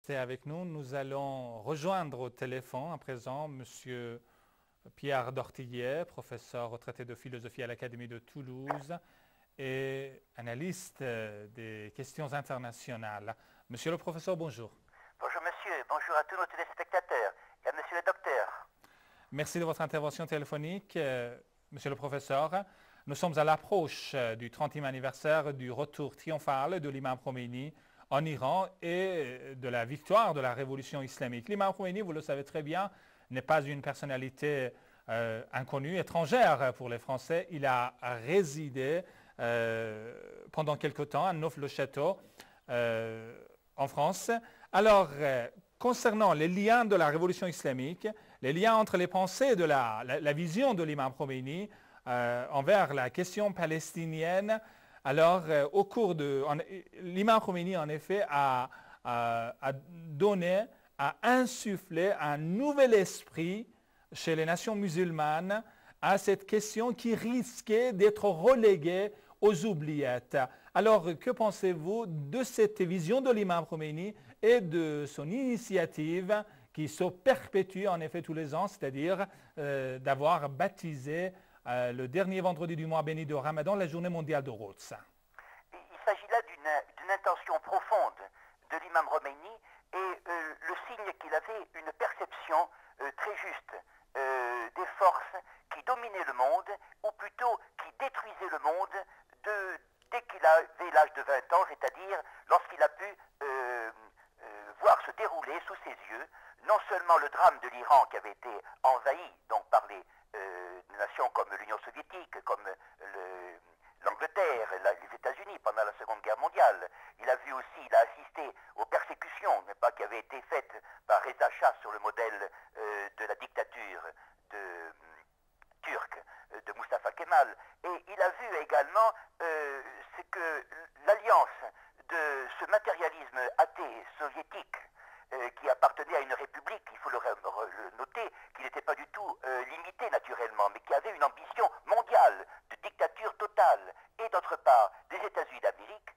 rester avec nous. Nous allons rejoindre au téléphone à présent M. Pierre Dortillier, professeur retraité de philosophie à l'Académie de Toulouse et analyste des questions internationales. Monsieur le professeur, bonjour. Bonjour monsieur, bonjour à tous nos téléspectateurs et à monsieur le docteur. Merci de votre intervention téléphonique, monsieur le professeur. Nous sommes à l'approche du 30e anniversaire du retour triomphal de l'imam Khomeini en Iran et de la victoire de la révolution islamique. L'imam Khomeini, vous le savez très bien, n'est pas une personnalité inconnue, étrangère pour les Français. Il a résidé pendant quelque temps à Neauphle-le-Château, en France. Alors, concernant les liens de la révolution islamique, les liens entre les pensées de la vision de l'imam Khomeini envers la question palestinienne, alors au cours de... L'imam Khomeini, en effet, a donné, a insufflé un nouvel esprit chez les nations musulmanes à cette question qui risquait d'être reléguée aux oubliettes. Alors, que pensez-vous de cette vision de l'imam Khomeini et de son initiative qui se perpétue en effet tous les ans, c'est-à-dire d'avoir baptisé le dernier vendredi du mois béni de Ramadan la journée mondiale de Quds? Il s'agit là d'une intention profonde de l'imam Khomeini et le signe qu'il avait une perception très juste des forces qui dominaient le monde, ou plutôt qui détruisaient le monde dès qu'il avait l'âge de 20 ans, c'est-à-dire lorsqu'il a pu voir se dérouler sous ses yeux non seulement le drame de l'Iran qui avait été envahi donc par les nations comme l'Union soviétique, comme l'Angleterre, les États-Unis pendant la Seconde Guerre mondiale. Il a vu aussi, il a assisté aux persécutions, n'est-ce pas, qui avaient été faites par Reza Shah sur le modèle de la dictature turque de Mustafa Kemal. Et il a vu également c'est que l'alliance de ce matérialisme athée soviétique qui appartenait à une république, il faut le noter, qui n'était pas du tout limité naturellement, mais qui avait une ambition mondiale de dictature totale, et d'autre part des États-Unis d'Amérique,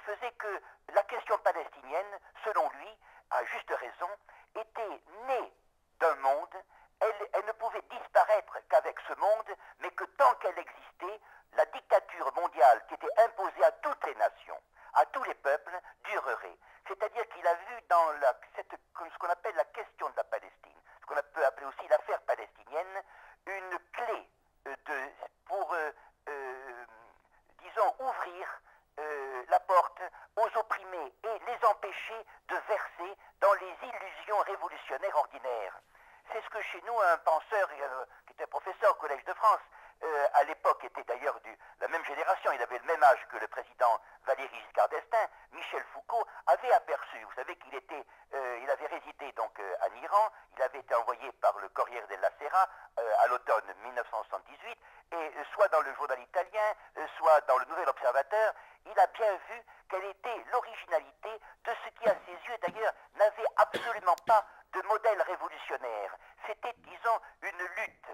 faisait que la question palestinienne, selon lui, à juste raison, était née d'un monde, elle ne pouvait disparaître qu'avec ce monde, mais que tant qu'elle existait, la dictature mondiale qui était imposée à toutes les nations, à tous les peuples, durerait. C'est-à-dire qu'il a vu dans ce qu'on appelle la question de la Palestine, ce qu'on peut appeler aussi l'affaire palestinienne, une clé pour, disons, ouvrir la porte aux opprimés et les empêcher de verser dans les illusions révolutionnaires ordinaires. C'est ce que chez nous, un penseur qui était professeur au Collège de France, à l'époque était d'ailleurs de la même génération, il avait le même âge que le président Valéry Giscard d'Estaing, Michel Foucault, avait aperçu, vous savez qu'il il avait résidé donc en Iran, il avait été envoyé par le Corriere della Sera à l'automne 1978, et soit dans le journal italien, soit dans le Nouvel Observateur, il a bien vu quelle était l'originalité de ce qui, à ses yeux d'ailleurs, n'avait absolument pas de modèle révolutionnaire. C'était, disons, une lutte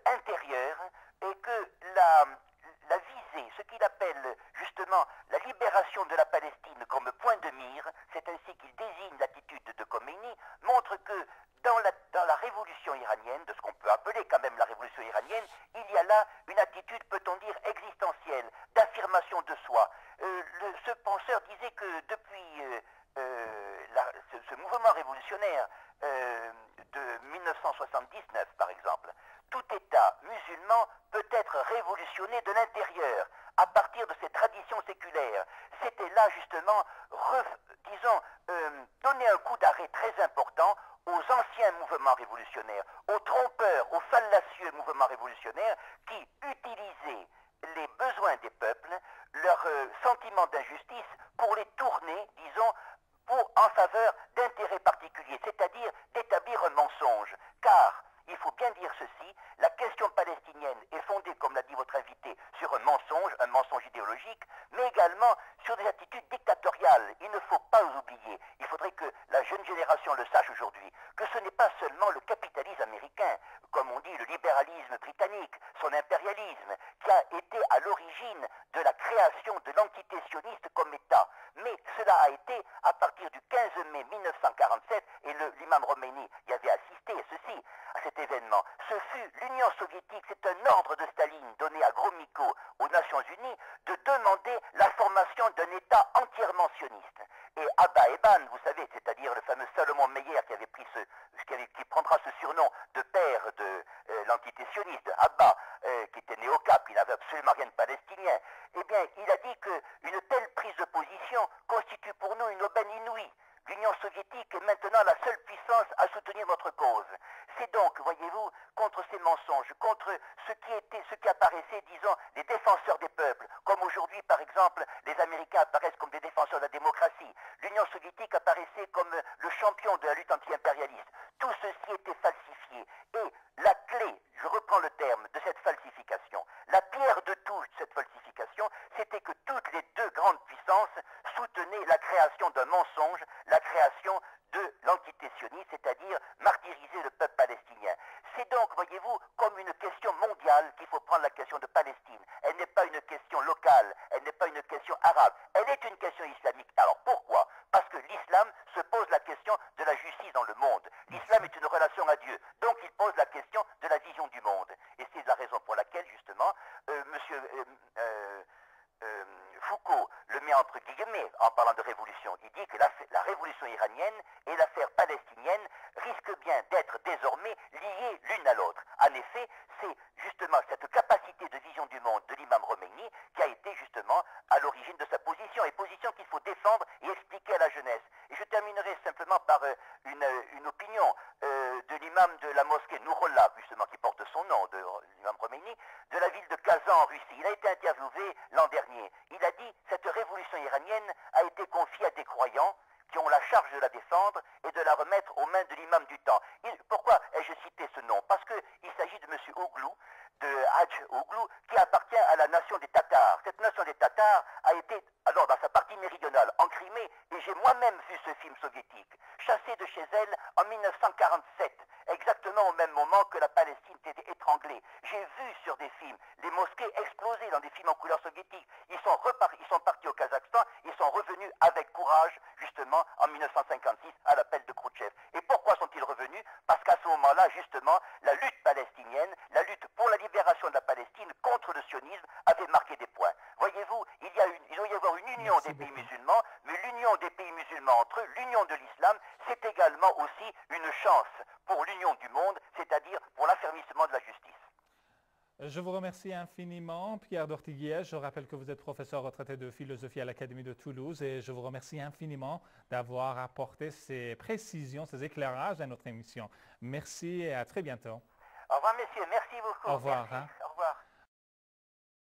intérieure, et que la visée, ce qu'il appelle justement la libération de la Palestine comme point de mire, c'est ainsi qu'il désigne l'attitude de Khomeini, montre que dans la révolution iranienne, de ce qu'on peut appeler quand même la révolution iranienne, il y a là une attitude, peut-on dire, existentielle, d'affirmation de soi. Ce penseur disait que depuis ce mouvement révolutionnaire de 1979, par exemple, tout État musulman peut être révolutionné de l'intérieur à partir de ses traditions séculaires. C'était là justement, disons, donner un coup d'arrêt très important aux anciens mouvements révolutionnaires, aux trompeurs, aux fallacieux mouvements révolutionnaires qui utilisaient les besoins des peuples, leur sentiment d'injustice, pour les tourner, disons, en faveur d'intérêts particuliers, c'est-à-dire d'établir un mensonge. Car, il faut bien dire ceci, la question palestinienne est fondée, comme l'a dit votre invité, sur un mensonge idéologique, mais également sur des attitudes dictatoriales. Il ne faut pas oublier, il faudrait que la jeune génération le sache aujourd'hui, que ce n'est pas seulement le capitalisme américain, comme on dit le libéralisme britannique, son impérialisme, qui a été à l'origine de la création de l'entité sioniste comme État, mais cela a été à partir du 15 mai 1948 1947, et l'imam Khomeini y avait assisté à cet événement. Ce fut l'Union soviétique, c'est un ordre de Staline donné à Gromyko aux Nations Unies de demander la formation d'un État entièrement sioniste. Et Abba Eban, vous savez, c'est-à-dire le fameux Salomon Meyer qui prendra ce surnom de père de l'entité sioniste, Abba, qui était né au Cap, il n'avait absolument rien de palestinien, eh bien, il a dit qu'une telle prise de position constitue pour nous une aubaine inouïe. L'Union soviétique est maintenant la seule puissance à soutenir notre cause. C'est donc, voyez-vous, contre ces mensonges, contre ce qui apparaissait, disons, les défenseurs des peuples, comme aujourd'hui, par exemple, les Américains apparaissent comme des défenseurs de la démocratie. L'Union soviétique apparaissait comme le champion de la lutte anti-impérialiste. Tout ceci était falsifié. Et la clé, je reprends le terme, de cette falsification, la pierre de touche de cette falsification, c'était que toutes les deux grandes puissances soutenaient la création d'un mensonge, la création de l'entité sioniste, c'est-à-dire martyriser le peuple palestinien. C'est donc, voyez-vous, comme une question mondiale qu'il faut prendre la question de Palestine. Elle n'est pas une question locale, elle n'est pas une question arabe, elle est une question islamique. Alors pourquoi? Parce que l'islam se pose la question de la justice dans le monde. L'islam est une relation à Dieu, donc il pose la question de la vision du monde. Et c'est la raison pour laquelle, justement, Foucault le met entre guillemets en parlant de révolution. Il dit que la révolution iranienne et l'affaire palestinienne risquent bien d'être désormais liées l'une à l'autre. En effet, c'est justement cette capacité de vision du monde de l'imam Khomeini qui a été justement à l'origine de sa position, et position qu'il faut défendre et expliquer à la jeunesse. Et je terminerai simplement par une opinion de l'imam de la mosquée Nourollah, justement, qui porte son nom, de l'imam Khomeini, de la ville de Kazan en Russie. Il a été interviewé l'an dernier. Il a dit « Cette révolution iranienne a été confiée à des croyants qui ont la charge de la défendre et de la remettre aux mains de l'imam du temps. » Pourquoi ai-je cité ce nom? Parce qu'il s'agit de M. Oglou, de Hadj Oglou, qui appartient à la nation des Tatars. Cette nation des Tatars a été, alors dans sa partie méridionale, en Crimée, et j'ai moi-même vu ce film soviétique, chassé de chez elle en 1947, exactement au même moment que la Palestine était étranglée. J'ai vu sur des films les mosquées exploser dans des films en couleur soviétique. Ils sont partis au Kazakhstan, ils sont revenus avec courage, justement, en 1956, à l'appel de Khrouchtchev. Et pourquoi sont-ils revenus? Parce qu'à ce moment-là, justement, la lutte palestinienne, la lutte pour la libération de la Palestine contre le sionisme avait marqué des points. Voyez-vous, il doit y avoir une union des pays musulmans, mais l'union des pays musulmans entre eux, l'union de l'islam, c'est également aussi une chance pour l'union du monde, c'est-à-dire pour l'affermissement de la justice. Je vous remercie infiniment, Pierre d'Ortiguiez. Je rappelle que vous êtes professeur retraité de philosophie à l'Académie de Toulouse et je vous remercie infiniment d'avoir apporté ces précisions, ces éclairages à notre émission. Merci et à très bientôt. Au revoir, messieurs. Merci beaucoup. Au revoir. Merci.